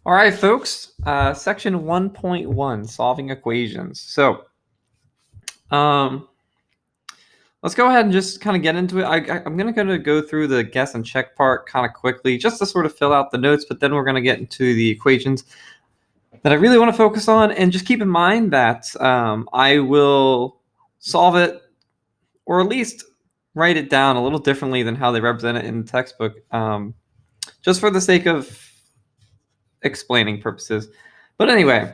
All right, folks, section 1.1, solving equations. So let's go ahead and just kind of get into it. I'm going to go through the guess and check part kind of quickly just to sort of fill out the notes, but then we're going to get into the equations that I really want to focus on. And just keep in mind that I will solve it, or at least write it down a little differently than how they represent it in the textbook, just for the sake of explaining purposes. But anyway,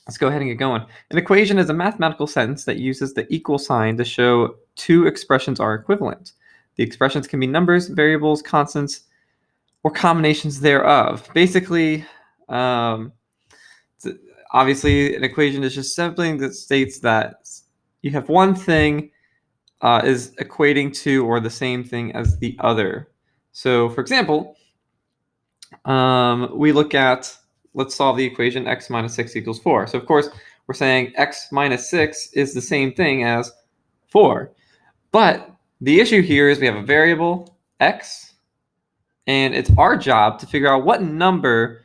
let's go ahead and get going. An equation is a mathematical sentence that uses the equal sign to show two expressions are equivalent. The expressions can be numbers, variables, constants, or combinations thereof. Basically, obviously, an equation is just something that states that you have one thing is equating to or the same thing as the other. So, for example, we look at, let's solve the equation x minus 6 equals 4. So, of course, we're saying x minus 6 is the same thing as 4. But the issue here is we have a variable, x, and it's our job to figure out what number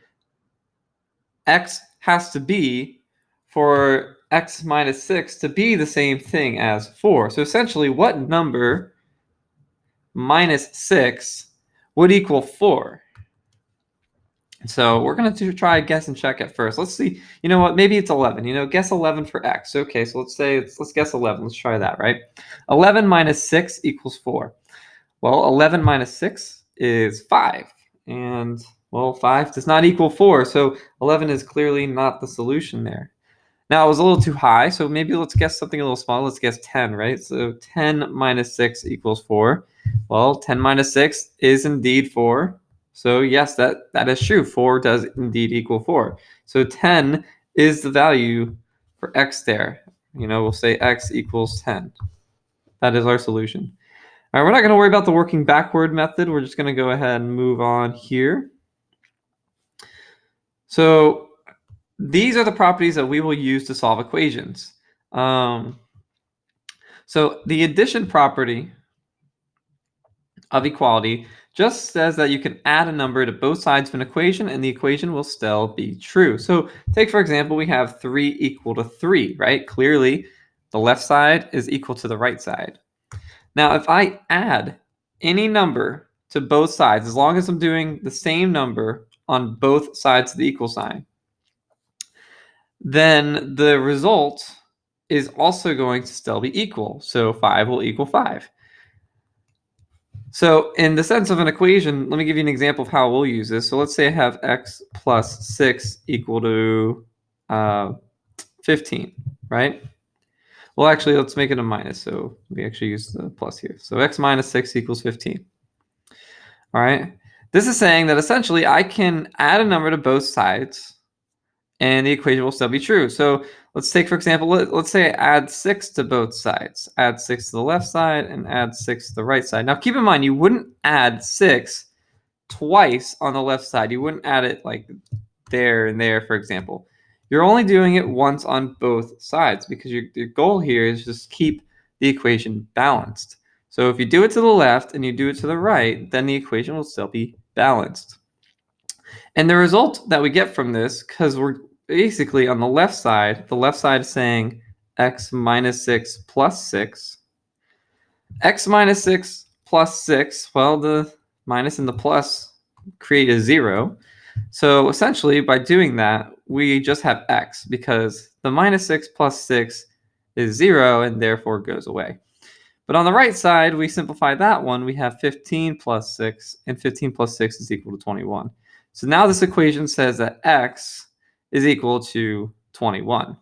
x has to be for x minus 6 to be the same thing as 4. So essentially, what number minus 6 would equal 4? So we're going to try guess and check at first. Let's see. You know what? Maybe it's 11. Guess 11 for x. Okay, so let's guess 11. Let's try that, right? 11 minus 6 equals 4. Well, 11 minus 6 is 5. And, well, 5 does not equal 4. So 11 is clearly not the solution there. Now, it was a little too high, so maybe let's guess something a little small. Let's guess 10, right? So 10 minus 6 equals 4. Well, 10 minus 6 is indeed 4. So yes, that is true. 4 does indeed equal 4. So 10 is the value for x there. We'll say x equals 10. That is our solution. All right, we're not going to worry about the working backward method. We're just going to go ahead and move on here. So these are the properties that we will use to solve equations. So the addition property of equality just says that you can add a number to both sides of an equation and the equation will still be true. So take, for example, we have 3 equal to 3, right? Clearly, the left side is equal to the right side. Now, if I add any number to both sides, as long as I'm doing the same number on both sides of the equal sign, then the result is also going to still be equal. So 5 will equal 5. So in the sense of an equation, let me give you an example of how we'll use this. So let's say I have x plus 6 equal to 15, right? Well, actually, let's make it a minus. So we actually use the plus here. So x minus 6 equals 15. All right. This is saying that essentially I can add a number to both sides and the equation will still be true. So let's take, for example, let's say I add 6 to both sides. Add 6 to the left side and add 6 to the right side. Now, keep in mind, you wouldn't add 6 twice on the left side. You wouldn't add it like there and there, for example. You're only doing it once on both sides because your goal here is just keep the equation balanced. So if you do it to the left and you do it to the right, then the equation will still be balanced. And the result that we get from this, because we're basically on the left side is saying x minus 6 plus 6. X minus 6 plus 6, well, the minus and the plus create a 0. So essentially, by doing that, we just have x because the minus 6 plus 6 is 0 and therefore goes away. But on the right side, we simplify that one. We have 15 plus 6, and 15 plus 6 is equal to 21. So now this equation says that x is equal to 21.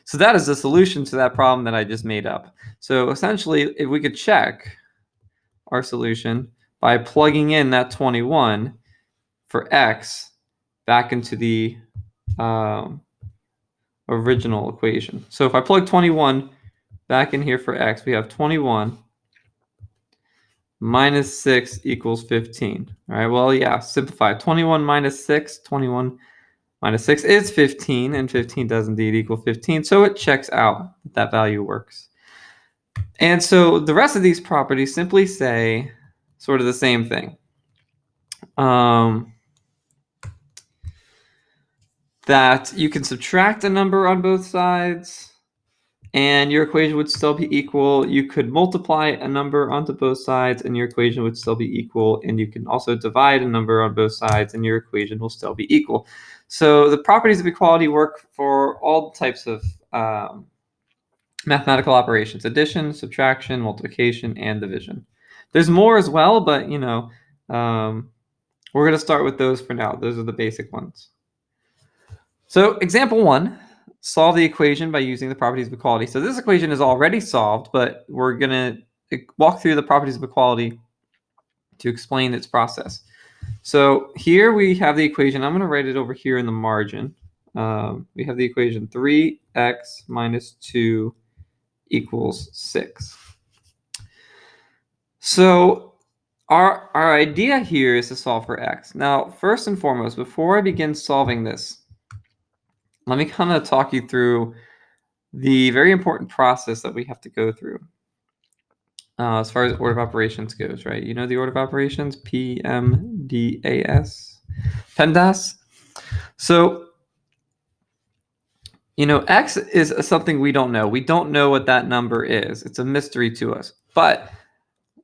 So that is the solution to that problem that I just made up. So essentially, if we could check our solution by plugging in that 21 for x back into the original equation. So if I plug 21 back in here for x, we have 21 minus 6 equals 15. All right, well, yeah, simplify. 21 minus 6, 21 minus 6 is 15, and 15 does indeed equal 15, so it checks out that value works. And so the rest of these properties simply say sort of the same thing. that you can subtract a number on both sides and your equation would still be equal. You could multiply a number onto both sides and your equation would still be equal. And you can also divide a number on both sides and your equation will still be equal. So the properties of equality work for all types of mathematical operations: addition, subtraction, multiplication, and division. There's more as well, but we're going to start with those for now. Those are the basic ones. So example 1, solve the equation by using the properties of equality. So this equation is already solved, but we're going to walk through the properties of equality to explain its process. So here we have the equation. I'm going to write it over here in the margin. We have the equation 3x minus 2 equals 6. So our idea here is to solve for x. Now, first and foremost, before I begin solving this, let me kind of talk you through the very important process that we have to go through as far as order of operations goes, right? You know the order of operations, PMDAS, PEMDAS. So, x is something we don't know. We don't know what that number is. It's a mystery to us. But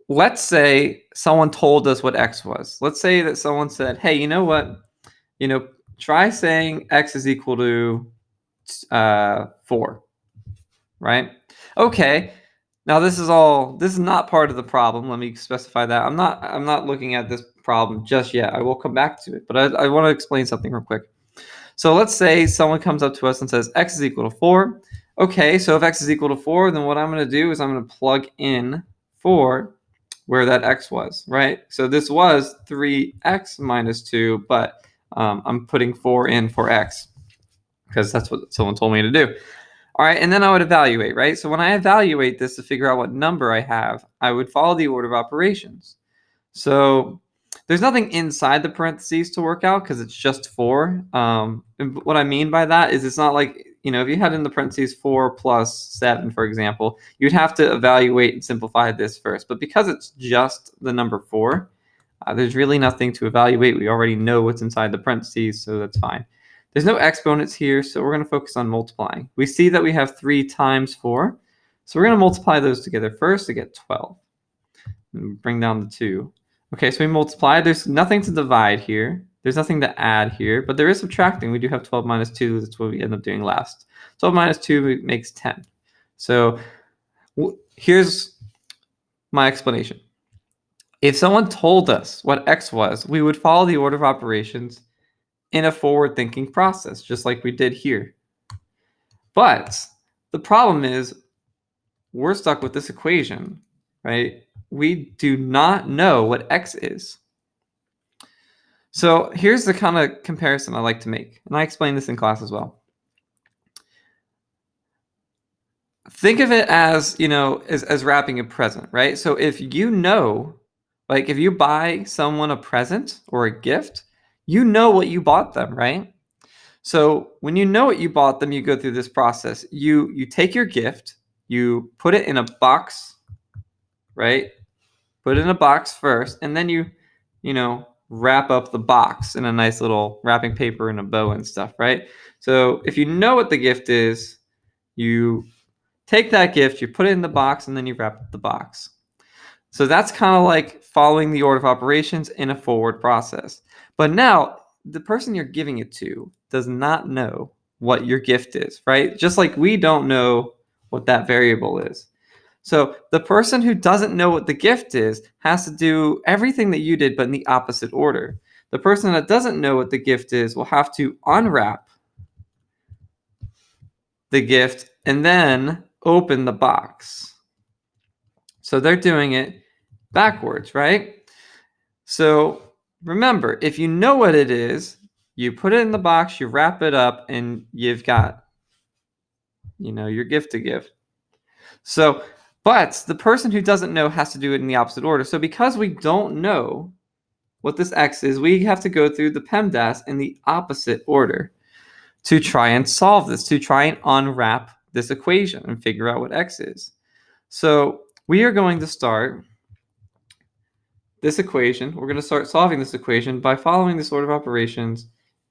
let's say someone told us what x was. Let's say that someone said, hey, you know what? Try saying x is equal to 4, right? Okay. Now this is not part of the problem. Let me specify that. I'm not looking at this problem just yet. I will come back to it, but I want to explain something real quick. So let's say someone comes up to us and says x is equal to 4. Okay, so if x is equal to 4, then what I'm going to do is I'm going to plug in 4 where that x was, right? So this was 3x minus 2, but I'm putting 4 in for x because that's what someone told me to do. All right, and then I would evaluate, right? So when I evaluate this to figure out what number I have, I would follow the order of operations. So there's nothing inside the parentheses to work out because it's just 4. And what I mean by that is it's not like, if you had in the parentheses 4 plus 7, for example, you'd have to evaluate and simplify this first. But because it's just the number 4, there's really nothing to evaluate. We already know what's inside the parentheses, so that's fine. There's no exponents here, so we're going to focus on multiplying. We see that we have 3 times 4, so we're going to multiply those together first to get 12. And bring down the 2. Okay, so we multiply. There's nothing to divide here. There's nothing to add here, but there is subtracting. We do have 12 minus 2. That's what we end up doing last. 12 minus 2 makes 10. So here's my explanation. If someone told us what x was, we would follow the order of operations in a forward-thinking process, just like we did here. But the problem is we're stuck with this equation, right? We do not know what x is. So here's the kind of comparison I like to make, and I explain this in class as well. Think of it as, as wrapping a present, right? So if if you buy someone a present or a gift, you know what you bought them, right? So when you know what you bought them, you go through this process. You take your gift, you put it in a box, right? Put it in a box first, and then you wrap up the box in a nice little wrapping paper and a bow and stuff, right? So if you know what the gift is, you take that gift, you put it in the box, and then you wrap up the box. So that's kind of like following the order of operations in a forward process. But now the person you're giving it to does not know what your gift is, right? Just like we don't know what that variable is. So the person who doesn't know what the gift is has to do everything that you did, but in the opposite order. The person that doesn't know what the gift is will have to unwrap the gift and then open the box. So they're doing it backwards, right? So remember, if you know what it is, you put it in the box, you wrap it up, and you've got, your gift to give. So, but the person who doesn't know has to do it in the opposite order. So because we don't know what this x is, we have to go through the PEMDAS in the opposite order to try and solve this, to try and unwrap this equation and figure out what x is. So we are going to start this equation. We're going to start solving this equation by following this order of operations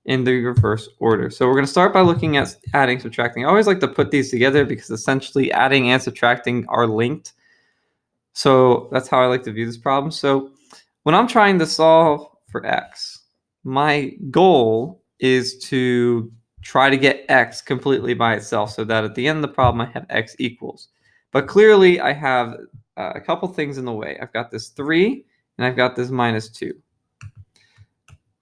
in the reverse order. So we're going to start by looking at adding, subtracting. I always like to put these together because essentially adding and subtracting are linked. So that's how I like to view this problem. So when I'm trying to solve for x, my goal is to try to get x completely by itself so that at the end of the problem I have x equals. But clearly I have a couple things in the way. I've got this 3 and I've got this minus 2.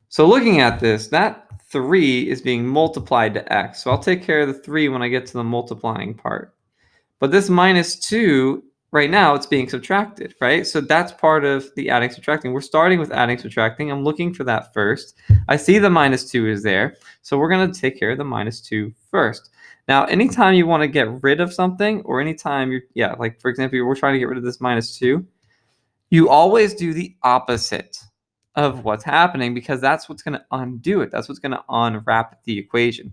So looking at this, that 3 is being multiplied to x. So I'll take care of the 3 when I get to the multiplying part. But this minus 2, right now, it's being subtracted, right? So that's part of the adding, subtracting. We're starting with adding, subtracting. I'm looking for that first. I see the minus 2 is there. So we're going to take care of the minus 2 first. Now, anytime you want to get rid of something, or anytime you're, like for example, we're trying to get rid of this minus 2, you always do the opposite of what's happening because that's what's going to undo it. That's what's going to unwrap the equation.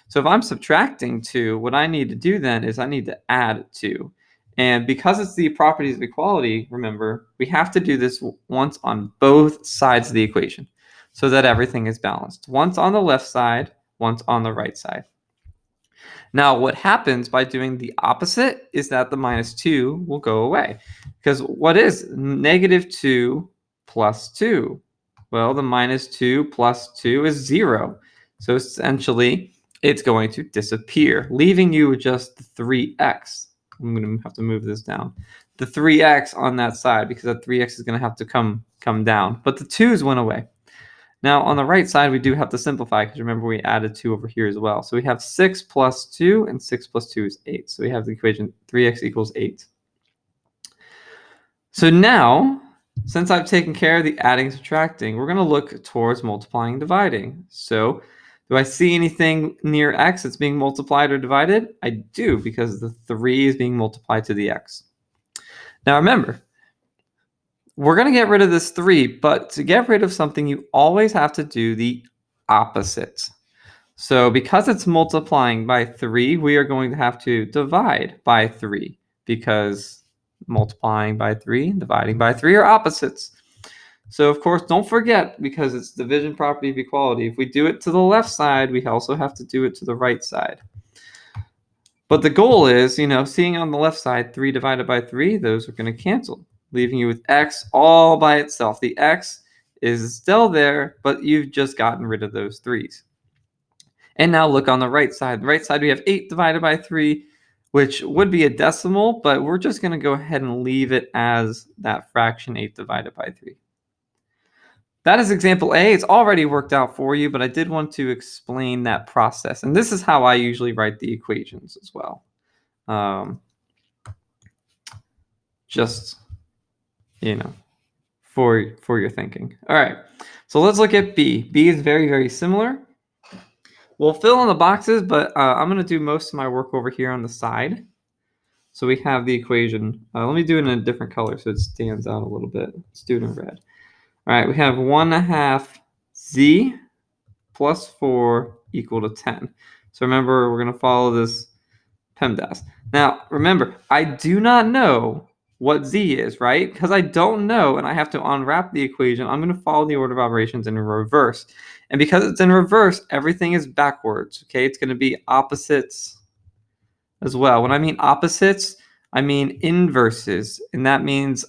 So if I'm subtracting 2, what I need to do then is I need to add 2. And because it's the properties of equality, remember, we have to do this once on both sides of the equation so that everything is balanced. Once on the left side, once on the right side. Now, what happens by doing the opposite is that the minus 2 will go away. Because what is negative 2 plus 2? Well, the minus 2 plus 2 is 0. So essentially, it's going to disappear, leaving you with just the 3x. I'm going to have to move this down. The 3x on that side, because that 3x is going to have to come down. But the 2's went away. Now, on the right side, we do have to simplify because remember we added 2 over here as well. So we have 6 plus 2, and 6 plus 2 is 8. So we have the equation 3x equals 8. So now, since I've taken care of the adding, subtracting, we're going to look towards multiplying and dividing. So do I see anything near x that's being multiplied or divided? I do, because the 3 is being multiplied to the x. Now remember, we're going to get rid of this 3, but to get rid of something, you always have to do the opposite. So because it's multiplying by 3, we are going to have to divide by 3, because multiplying by 3 and dividing by 3 are opposites. So of course, don't forget, because it's division property of equality, if we do it to the left side, we also have to do it to the right side. But the goal is, seeing on the left side, 3 divided by 3, those are going to cancel, leaving you with x all by itself. The x is still there, but you've just gotten rid of those 3's. And now look on the right side. The right side, we have 8 divided by 3, which would be a decimal, but we're just going to go ahead and leave it as that fraction 8 divided by 3. That is example A. It's already worked out for you, but I did want to explain that process. And this is how I usually write the equations as well. Just, for your thinking. All right, so let's look at B. B is very, very similar. We'll fill in the boxes, but I'm going to do most of my work over here on the side. So we have the equation. Let me do it in a different color so it stands out a little bit. Let's do it in red. All right, we have 1/2 z plus 4 equal to 10. So remember, we're going to follow this PEMDAS. Now, remember, I do not know what z is, right? Because I don't know, and I have to unwrap the equation. I'm going to follow the order of operations in reverse. And because it's in reverse, everything is backwards, okay? It's going to be opposites as well. When I mean opposites, I mean inverses. And that means,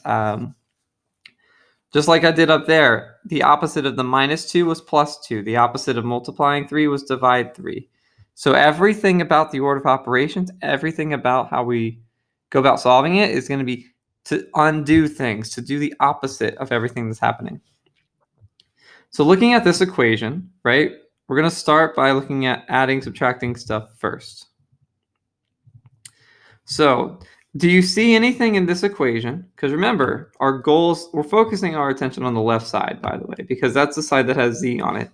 just like I did up there, the opposite of the minus 2 was plus 2. The opposite of multiplying 3 was divide 3. So everything about the order of operations, everything about how we go about solving it is going to be to undo things, to do the opposite of everything that's happening. So looking at this equation, right, we're going to start by looking at adding, subtracting stuff first. So do you see anything in this equation? Because remember, our goals, we're focusing our attention on the left side, by the way, because that's the side that has z on it.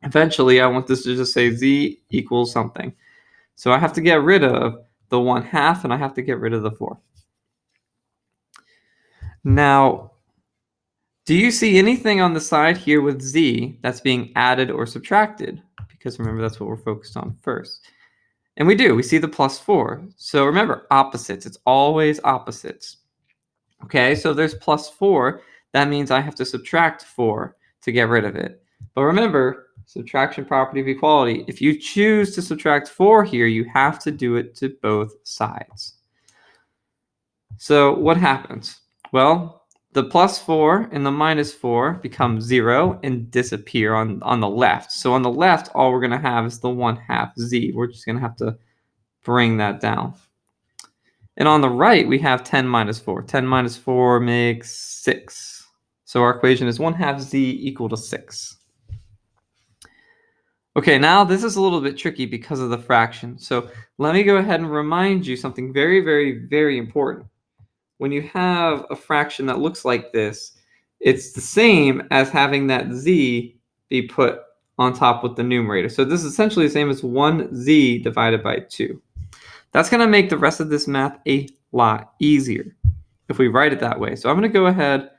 Eventually, I want this to just say z equals something. So I have to get rid of the 1/2, and I have to get rid of the 4. Now, do you see anything on the side here with z that's being added or subtracted? Because remember, that's what we're focused on first. And we do. We see the plus 4. So remember, opposites. It's always opposites. Okay, so there's plus 4. That means I have to subtract 4 to get rid of it. But remember, Subtraction property of equality. If you choose to subtract 4 here, you have to do it to both sides. So what happens? Well, the plus 4 and the minus 4 become 0 and disappear on the left. So on the left, all we're going to have is the 1/2 z. We're just going to have to bring that down. And on the right, we have 10 minus 4. 10 minus 4 makes 6. So our equation is 1/2 z equal to 6. Okay, now this is a little bit tricky because of the fraction. So let me go ahead and remind you something very, very, very important. When you have a fraction that looks like this, it's the same as having that z be put on top with the numerator. So this is essentially the same as 1z divided by 2. That's going to make the rest of this math a lot easier if we write it that way. So I'm going to go ahead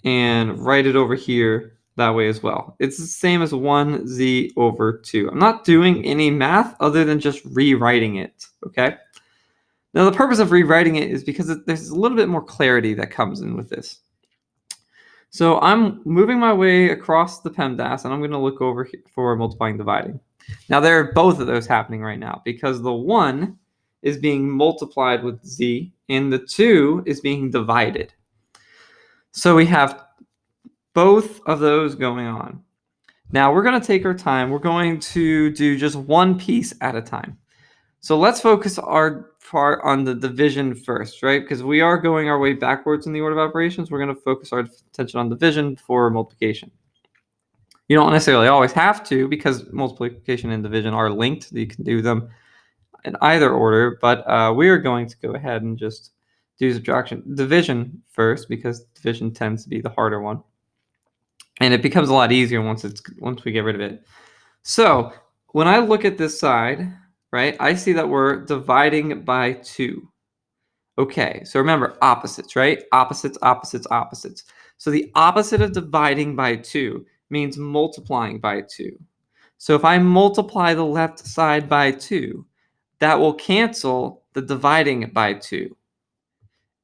and write it over here that way as well. It's the same as 1z over 2. I'm not doing any math other than just rewriting it, okay? Now, the purpose of rewriting it is because there's a little bit more clarity that comes in with this. So I'm moving my way across the PEMDAS, and I'm going to look over here for multiplying and dividing. Now, there are both of those happening right now because the 1 is being multiplied with z, and the 2 is being divided. So we have both of those going on. Now, we're going to take our time. We're going to do just one piece at a time. So let's focus our part on the division first, right? Because we are going our way backwards in the order of operations. We're going to focus our attention on division before multiplication. You don't necessarily always have to because multiplication and division are linked. You can do them in either order, but we are going to go ahead and just do division first because division tends to be the harder one. And it becomes a lot easier once we get rid of it. So when I look at this side, right, I see that we're dividing by 2. Okay, so remember opposites, right? Opposites, opposites, opposites. So the opposite of dividing by 2 means multiplying by 2. So if I multiply the left side by 2, that will cancel the dividing by 2.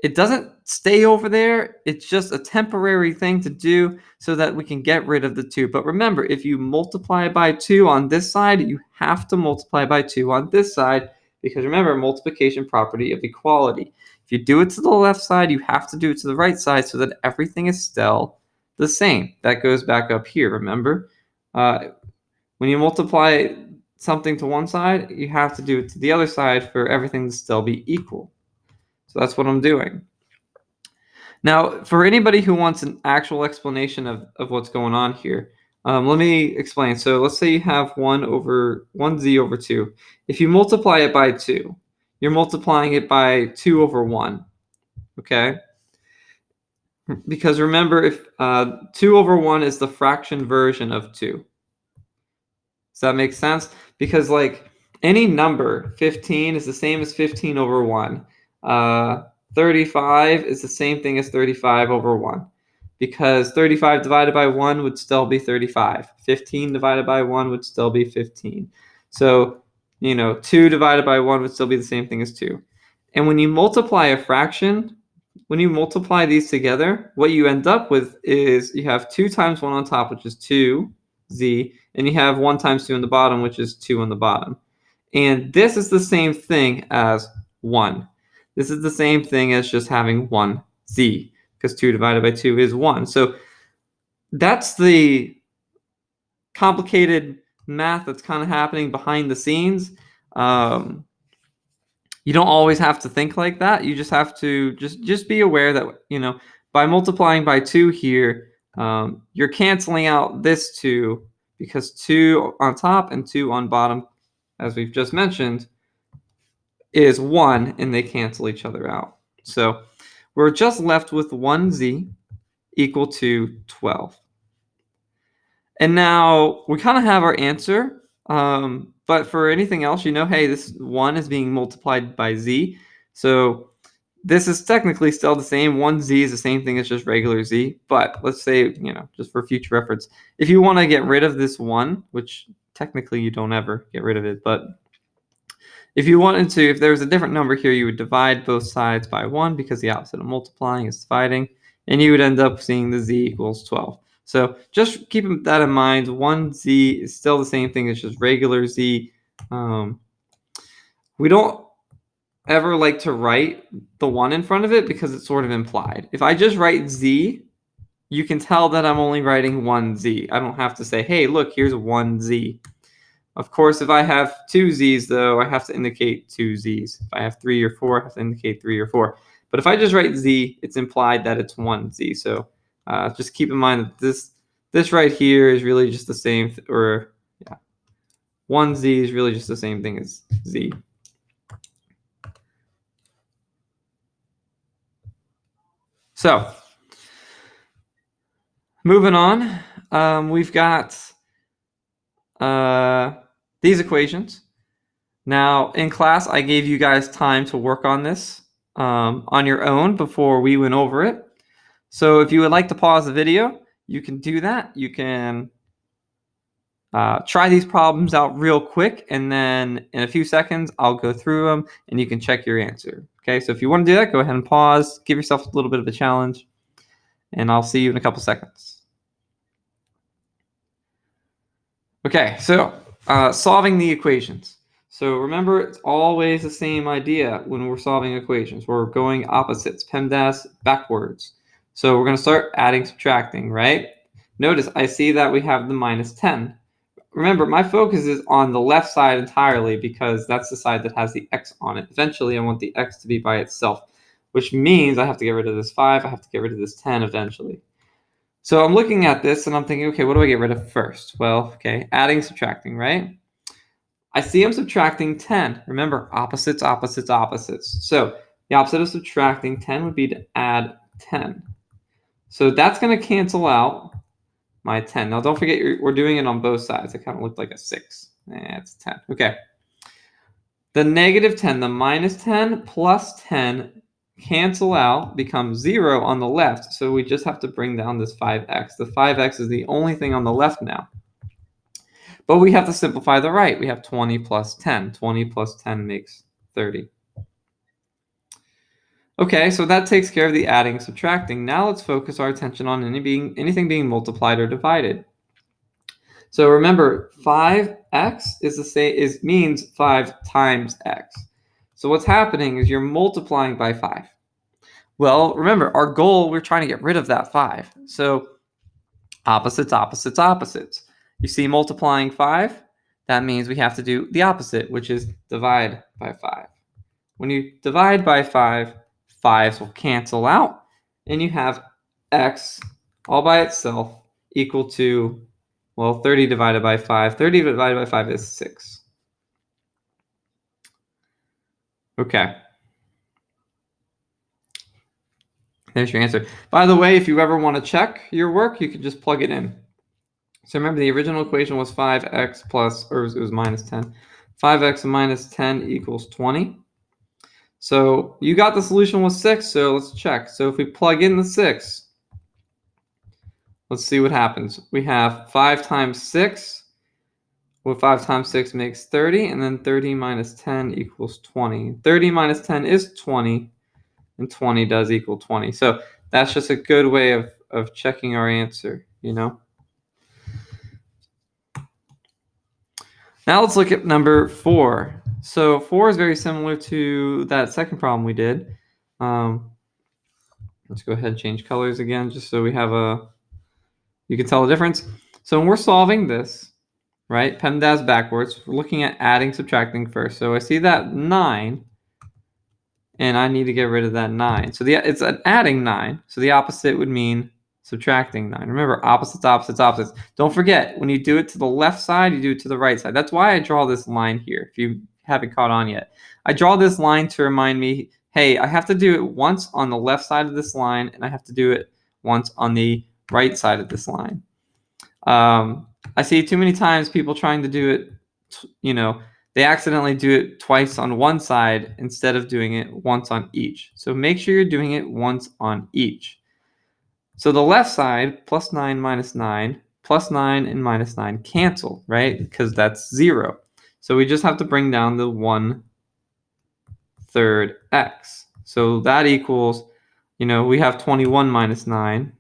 It doesn't stay over there. It's just a temporary thing to do so that we can get rid of the 2. But remember, if you multiply by 2 on this side, you have to multiply by 2 on this side because remember, multiplication property of equality. If you do it to the left side, you have to do it to the right side so that everything is still the same. That goes back up here, remember? When you multiply something to one side, you have to do it to the other side for everything to still be equal. So that's what I'm doing. Now, for anybody who wants an actual explanation of what's going on here, let me explain. So let's say you have 1z over 2. If you multiply it by 2, you're multiplying it by 2 over 1, okay? Because remember, if 2 over 1 is the fraction version of 2. Does that make sense? Because like any number, 15 is the same as 15 over 1. 35 is the same thing as 35 over 1 because 35 divided by 1 would still be 35. 15 divided by 1 would still be 15. So, 2 divided by 1 would still be the same thing as 2. And when you multiply a fraction, when you multiply these together, what you end up with is you have 2 times 1 on top, which is 2z, and you have 1 times 2 on the bottom, which is 2 on the bottom. And this is the same thing as 1. This is the same thing as just having 1z, because 2 divided by 2 is 1. So that's the complicated math that's kind of happening behind the scenes. You don't always have to think like that. You just have to just be aware that, by multiplying by 2 here, you're canceling out this 2 because 2 on top and 2 on bottom, as we've just mentioned, is 1, and they cancel each other out. So we're just left with 1z equal to 12. And now we kind of have our answer, but for anything else, hey, this 1 is being multiplied by z. So this is technically still the same. 1z is the same thing as just regular z. But let's say, just for future reference, if you want to get rid of this 1, which technically you don't ever get rid of it, but if you wanted to, if there was a different number here, you would divide both sides by 1 because the opposite of multiplying is dividing, and you would end up seeing the z equals 12. So just keep that in mind. 1z is still the same thing. It's just regular z. We don't ever like to write the 1 in front of it because it's sort of implied. If I just write z, you can tell that I'm only writing 1z. I don't have to say, hey, look, here's 1z. Of course, if I have 2 z's, though, I have to indicate 2 z's. If I have 3 or 4, I have to indicate 3 or 4. But if I just write z, it's implied that it's 1z. So just keep in mind that this right here is really just the same, 1z is really just the same thing as z. So moving on, we've got these equations. Now, in class, I gave you guys time to work on this on your own before we went over it. So if you would like to pause the video, you can do that. You can try these problems out real quick, and then in a few seconds, I'll go through them, and you can check your answer. Okay, so if you want to do that, go ahead and pause. Give yourself a little bit of a challenge, and I'll see you in a couple seconds. Okay, so solving the equations. So remember, it's always the same idea when we're solving equations. We're going opposites, PEMDAS backwards. So we're going to start adding, subtracting, right? Notice I see that we have the minus 10. Remember, my focus is on the left side entirely because that's the side that has the x on it. Eventually, I want the x to be by itself, which means I have to get rid of this 5. I have to get rid of this 10 eventually. So I'm looking at this and I'm thinking, okay, what do I get rid of first? Well, okay, adding, subtracting, right? I see I'm subtracting 10. Remember, opposites, opposites, opposites. So the opposite of subtracting 10 would be to add 10. So that's going to cancel out my 10. Now, don't forget, we're doing it on both sides. It kind of looked like a 6. It's 10. Okay. The negative 10, the minus 10 plus 10 cancel out, become 0 on the left. So we just have to bring down this 5x. The 5x is the only thing on the left now. But we have to simplify the right. We have 20 plus 10. 20 plus 10 makes 30. Okay, so that takes care of the adding, subtracting. Now let's focus our attention on anything being multiplied or divided. So remember, 5x means 5 times x. So what's happening is you're multiplying by 5. Well, remember, our goal, we're trying to get rid of that 5. So opposites, opposites, opposites. You see multiplying 5? That means we have to do the opposite, which is divide by 5. When you divide by 5, 5s will cancel out, and you have x all by itself equal to, well, 30 divided by 5. 30 divided by 5 is 6. Okay. There's your answer. By the way, if you ever want to check your work, you can just plug it in. So remember, the original equation was 5x plus, or it was minus 10. 5x minus 10 equals 20. So you got the solution was 6, so let's check. So if we plug in the 6, let's see what happens. We have 5 times 6. Well, 5 times 6 makes 30, and then 30 minus 10 equals 20. 30 minus 10 is 20, and 20 does equal 20. So that's just a good way of checking our answer, you know? Now let's look at number 4. So 4 is very similar to that second problem we did. Let's go ahead and change colors again, just so we have you can tell the difference. So when we're solving this, right, PEMDAS backwards, we're looking at adding, subtracting first. So I see that 9, and I need to get rid of that 9. So it's an adding 9. So the opposite would mean subtracting 9. Remember, opposites, opposites, opposites. Don't forget, when you do it to the left side, you do it to the right side. That's why I draw this line here, if you haven't caught on yet. I draw this line to remind me, hey, I have to do it once on the left side of this line, and I have to do it once on the right side of this line. I see too many times people trying to do it, they accidentally do it twice on one side instead of doing it once on each. So make sure you're doing it once on each. So the left side, plus 9 minus 9, plus 9 and minus 9 cancel, right? Because that's 0. So we just have to bring down the 1/3 x. So that equals, we have 21 minus 9.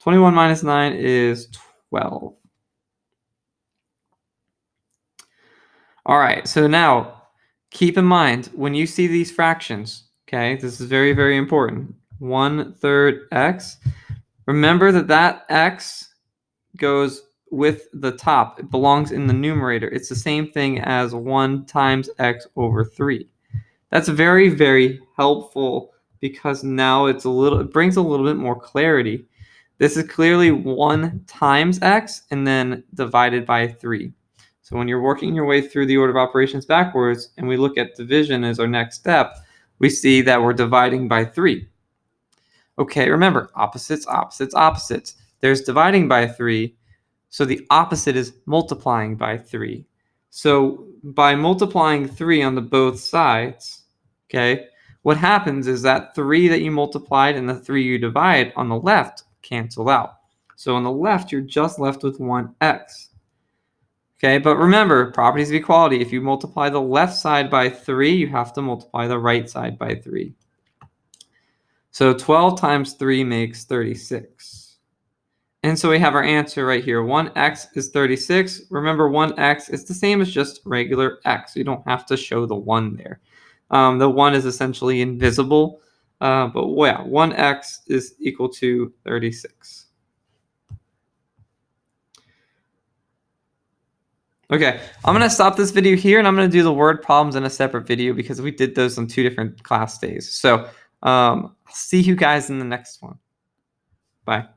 21 minus 9 is 12. All right, so now keep in mind when you see these fractions, okay, this is very, very important. 1/3 x. Remember that x goes with the top. It belongs in the numerator. It's the same thing as 1 times x over 3. That's very, very helpful because now it brings a little bit more clarity. This is clearly 1 times x and then divided by 3. So when you're working your way through the order of operations backwards and we look at division as our next step, we see that we're dividing by 3. Okay, remember, opposites, opposites, opposites. There's dividing by 3, so the opposite is multiplying by 3. So by multiplying 3 on the both sides, okay, what happens is that 3 that you multiplied and the 3 you divide on the left cancel out. So on the left, you're just left with 1x. Okay, but remember, properties of equality, if you multiply the left side by 3, you have to multiply the right side by 3. So 12 times 3 makes 36. And so we have our answer right here. 1x is 36. Remember, 1x is the same as just regular x. You don't have to show the 1 there. The 1 is essentially invisible. But yeah, 1x is equal to 36. Okay, I'm going to stop this video here, and I'm going to do the word problems in a separate video because we did those on 2 different class days. So I'll see you guys in the next one. Bye.